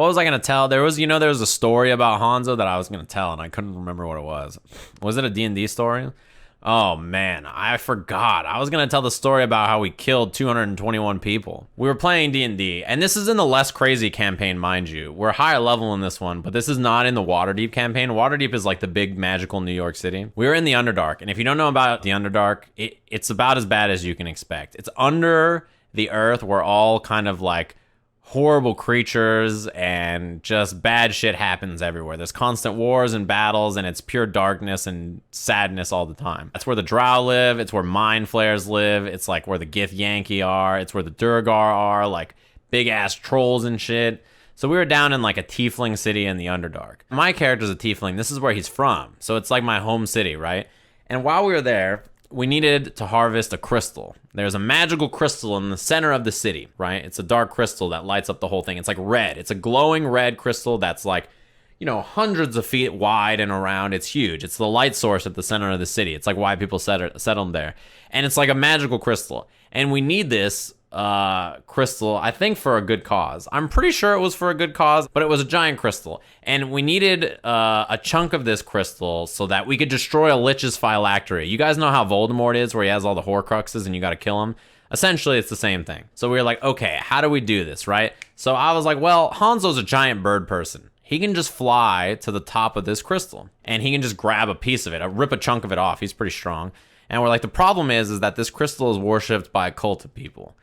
What was I going to tell? There was a story about Hanzo that I was going to tell, and I couldn't remember what it was. Was it a D&D story? Oh, man, I forgot. I was going to tell the story about how we killed 221 people. We were playing D&D, and this is in the less crazy campaign, mind you. We're higher level in this one, but this is not in the Waterdeep campaign. Waterdeep is like the big magical New York City. We were in the Underdark, and if you don't know about the Underdark, it's about as bad as you can expect. It's under the earth where all kind of like horrible creatures and just bad shit happens everywhere. There's constant wars and battles, and it's pure darkness and sadness all the time. That's where the Drow live. It's where Mind Flayers live. It's like where the Gith Yankee are. It's where the Durgar are, like big ass trolls and shit. So we were down in like a tiefling city in the Underdark. My character's a tiefling. This is where he's from. So it's like my home city, right? And while we were there, we needed to harvest a crystal. There's a magical crystal in the center of the city, right? It's a dark crystal that lights up the whole thing. It's like red. It's a glowing red crystal that's like, hundreds of feet wide and around. It's huge. It's the light source at the center of the city. It's like why people settled there. And it's like a magical crystal. And we need this crystal, I think, for a good cause. I'm pretty sure it was for a good cause, but it was a giant crystal. And we needed a chunk of this crystal so that we could destroy a Lich's phylactery. You guys know how Voldemort is, where he has all the Horcruxes and you gotta kill him? Essentially, it's the same thing. So we were like, okay, how do we do this, right? So I was like, well, Hanzo's a giant bird person. He can just fly to the top of this crystal, and he can just grab a piece of it, rip a chunk of it off. He's pretty strong. And we're like, the problem is that this crystal is worshipped by a cult of people.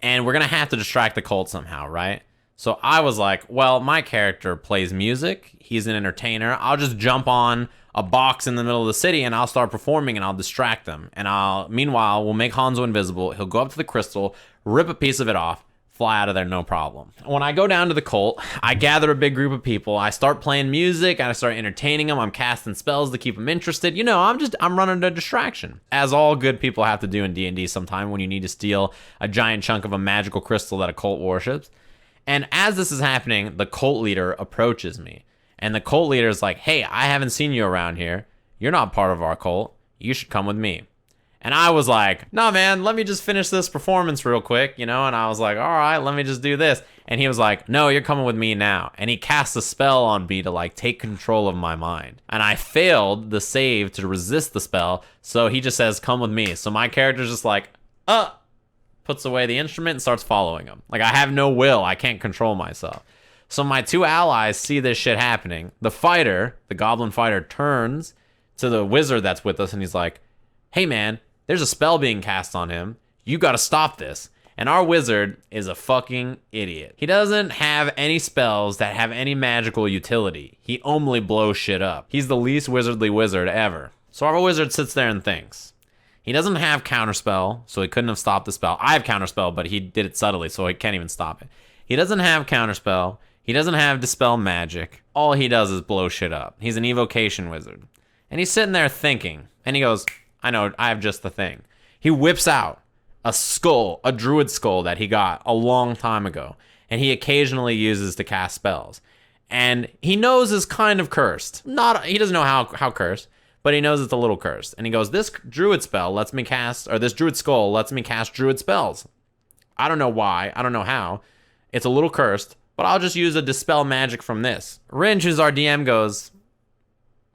And we're going to have to distract the cult somehow, right? So I was like, well, my character plays music. He's an entertainer. I'll just jump on a box in the middle of the city and I'll start performing and I'll distract them. And meanwhile, we'll make Hanzo invisible. He'll go up to the crystal, rip a piece of it off, fly out of there, no problem. When I go down to the cult, I gather a big group of people. I start playing music and I start entertaining them. I'm casting spells to keep them interested. I'm running a distraction, as all good people have to do in D&D sometime when you need to steal a giant chunk of a magical crystal that a cult worships. And as this is happening, the cult leader approaches me. And the cult leader is like, hey, I haven't seen you around here. You're not part of our cult. You should come with me. And I was like, nah, man, let me just finish this performance real quick, And I was like, all right, let me just do this. And he was like, no, you're coming with me now. And he cast a spell on me to like take control of my mind. And I failed the save to resist the spell. So he just says, come with me. So my character's just like, puts away the instrument and starts following him. Like, I have no will. I can't control myself. So my two allies see this shit happening. The goblin fighter, turns to the wizard that's with us and he's like, hey, man, there's a spell being cast on him. You gotta stop this. And our wizard is a fucking idiot. He doesn't have any spells that have any magical utility. He only blows shit up. He's the least wizardly wizard ever. So our wizard sits there and thinks. He doesn't have counterspell, so he couldn't have stopped the spell. I have counterspell, but he did it subtly, so he can't even stop it. He doesn't have counterspell. He doesn't have dispel magic. All he does is blow shit up. He's an evocation wizard. And he's sitting there thinking, and he goes, I know, I have just the thing. He whips out a skull, a druid skull that he got a long time ago, and he occasionally uses to cast spells. And he knows is kind of cursed. He doesn't know how cursed, but he knows it's a little cursed. And he goes, this druid skull lets me cast druid spells. I don't know why, I don't know how. It's a little cursed, but I'll just use a dispel magic from this. Ringe, who's our DM, goes,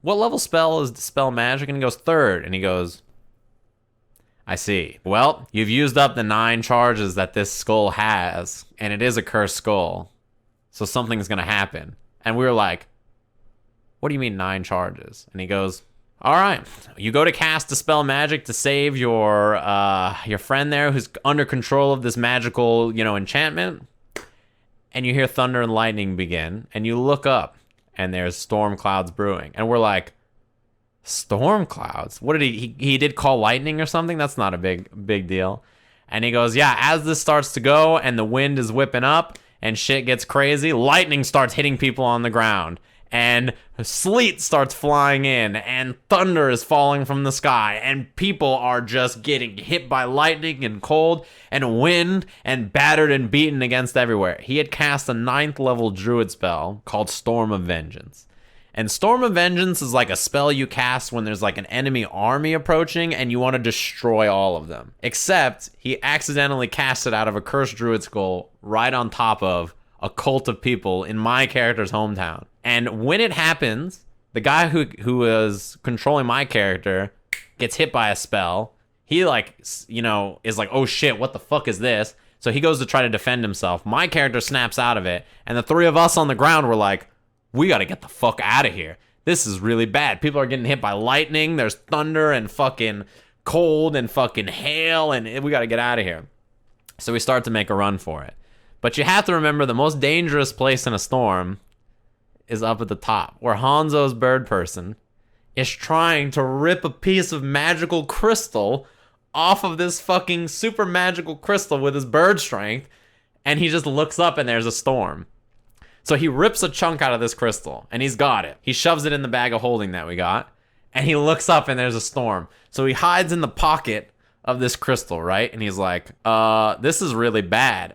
what level spell is dispel magic? And he goes, 3rd. And he goes, I see. Well, you've used up the 9 charges that this skull has, and it is a cursed skull. So something's going to happen. And we were like, what do you mean 9 charges? And he goes, all right, you go to cast dispel magic to save your friend there who's under control of this magical, enchantment. And you hear thunder and lightning begin, and you look up. And there's storm clouds brewing. And we're like, storm clouds? What did he did call lightning or something? That's not a big deal. And he goes, yeah, as this starts to go and the wind is whipping up and shit gets crazy, lightning starts hitting people on the ground. And sleet starts flying in, and thunder is falling from the sky, and people are just getting hit by lightning and cold and wind and battered and beaten against everywhere. He had cast a 9th level druid spell called Storm of Vengeance. And Storm of Vengeance is like a spell you cast when there's like an enemy army approaching and you want to destroy all of them. Except he accidentally cast it out of a cursed druid skull right on top of a cult of people in my character's hometown. And when it happens, the guy who was controlling my character gets hit by a spell. He like, you know, is like, oh shit, what the fuck is this? So he goes to try to defend himself. My character snaps out of it. And the three of us on the ground were like, we got to get the fuck out of here. This is really bad. People are getting hit by lightning. There's thunder and fucking cold and fucking hail. And we got to get out of here. So we start to make a run for it. But you have to remember the most dangerous place in a storm is up at the top, where Hanzo's bird person is trying to rip a piece of magical crystal off of this fucking super magical crystal with his bird strength, and he just looks up and there's a storm. So he rips a chunk out of this crystal, and he's got it. He shoves it in the bag of holding that we got, and he looks up and there's a storm. So he hides in the pocket of this crystal, right? And he's like, this is really bad.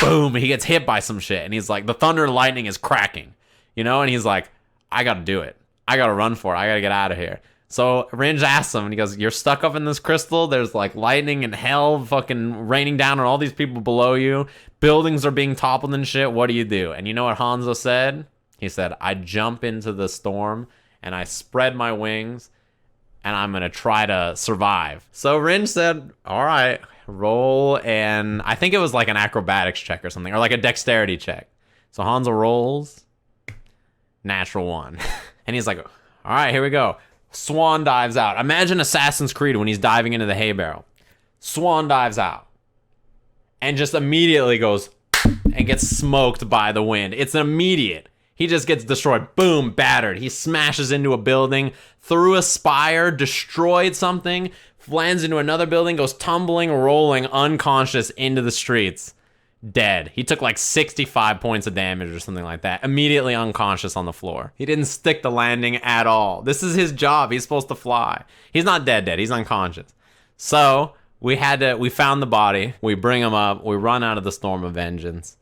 Boom, he gets hit by some shit, and he's like, the thunder and lightning is cracking, you know? And he's like, I gotta do it. I gotta run for it. I gotta get out of here. So Ringe asks him, and he goes, you're stuck up in this crystal? There's like lightning and hell fucking raining down on all these people below you. Buildings are being toppled and shit. What do you do? And you know what Hanzo said? He said, I jump into the storm, and I spread my wings, and I'm gonna try to survive. So Ringe said, all right, roll, and I think it was like an acrobatics check or something, or like a dexterity check. So Hanzo rolls, natural 1. And he's like, all right, here we go. Swan dives out. Imagine Assassin's Creed when he's diving into the hay barrel. Swan dives out and just immediately goes and gets smoked by the wind. It's immediate. He just gets destroyed. Boom, battered. He smashes into a building, through a spire, destroyed something, lands into another building, goes tumbling, rolling, unconscious into the streets. Dead. He took like 65 points of damage or something like that. Immediately unconscious on the floor. He didn't stick the landing at all. This is his job. He's supposed to fly. He's not dead. He's unconscious. So we found the body. We bring him up. We run out of the Storm of Vengeance.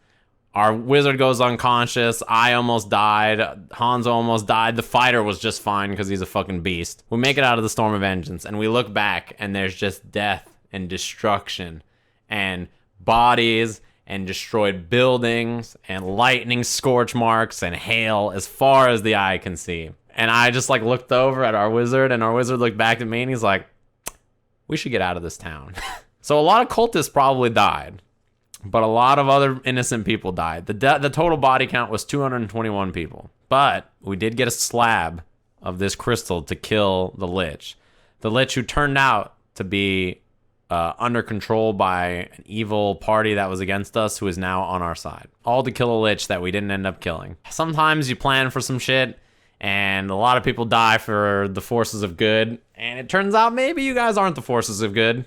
Our wizard goes unconscious. I almost died. Hanzo almost died. The fighter was just fine because he's a fucking beast. We make it out of the Storm of Vengeance, and we look back, and there's just death and destruction and bodies and destroyed buildings and lightning scorch marks and hail as far as the eye can see. And I just like looked over at our wizard, and our wizard looked back at me, and he's like, we should get out of this town. So a lot of cultists probably died, but a lot of other innocent people died. The total body count was 221 people. But we did get a slab of this crystal to kill the Lich. The Lich who turned out to be under control by an evil party that was against us, who is now on our side. All to kill a Lich that we didn't end up killing. Sometimes you plan for some shit, and a lot of people die for the forces of good, and it turns out maybe you guys aren't the forces of good.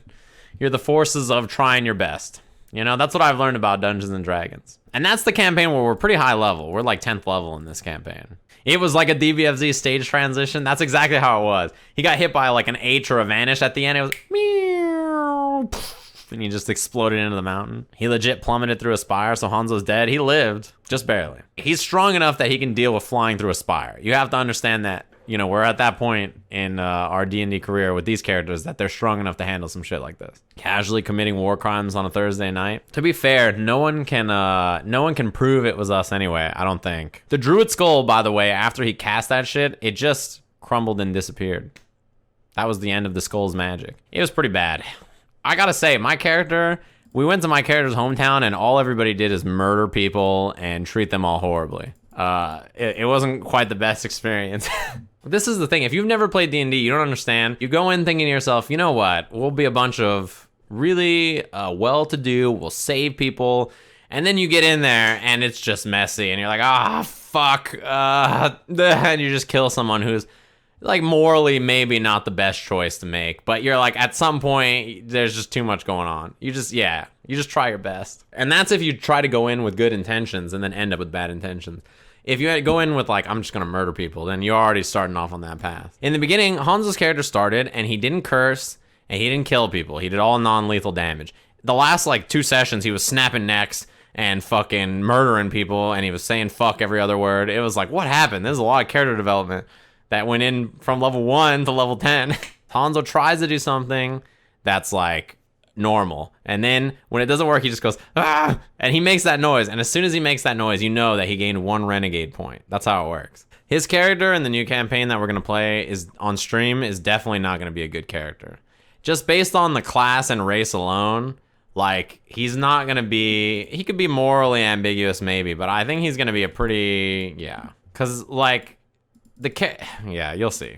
You're the forces of trying your best. You know, that's what I've learned about Dungeons and Dragons. And that's the campaign where we're pretty high level. We're like 10th level in this campaign. It was like a DBFZ stage transition. That's exactly how it was. He got hit by like an H or a vanish at the end. It was meow, and he just exploded into the mountain. He legit plummeted through a spire, so Hanzo's dead. He lived, just barely. He's strong enough that he can deal with flying through a spire. You have to understand that, you know, we're at that point in our D&D career with these characters that they're strong enough to handle some shit like this. Casually committing war crimes on a Thursday night. To be fair, no one can prove it was us anyway, I don't think. The Druid Skull, by the way, after he cast that shit, it just crumbled and disappeared. That was the end of the skull's magic. It was pretty bad. I gotta say, we went to my character's hometown, and all everybody did is murder people and treat them all horribly. It wasn't quite the best experience. This is the thing. If you've never played D&D, you don't understand. You go in thinking to yourself, you know what? We'll be a bunch of really well-to-do. We'll save people. And then you get in there, and it's just messy. And you're like, fuck. And you just kill someone who's like morally maybe not the best choice to make. But you're like, at some point, there's just too much going on. You just try your best. And that's if you try to go in with good intentions and then end up with bad intentions. If you go in with like, I'm just going to murder people, then you're already starting off on that path. In the beginning, Hanzo's character started, and he didn't curse, and he didn't kill people. He did all non-lethal damage. The last like 2 sessions, he was snapping necks and fucking murdering people, and he was saying fuck every other word. It was like, what happened? There's a lot of character development that went in from level 1 to level 10. Hanzo tries to do something that's like normal. And then when it doesn't work, he just goes, ah! And he makes that noise. And as soon as he makes that noise, you know that he gained 1 renegade point. That's how it works. His character in the new campaign that we're going to play is on stream is definitely not going to be a good character. Just based on the class and race alone, like, he's not going to be... He could be morally ambiguous maybe, but I think he's going to be a pretty... Yeah. Because, like, yeah, you'll see.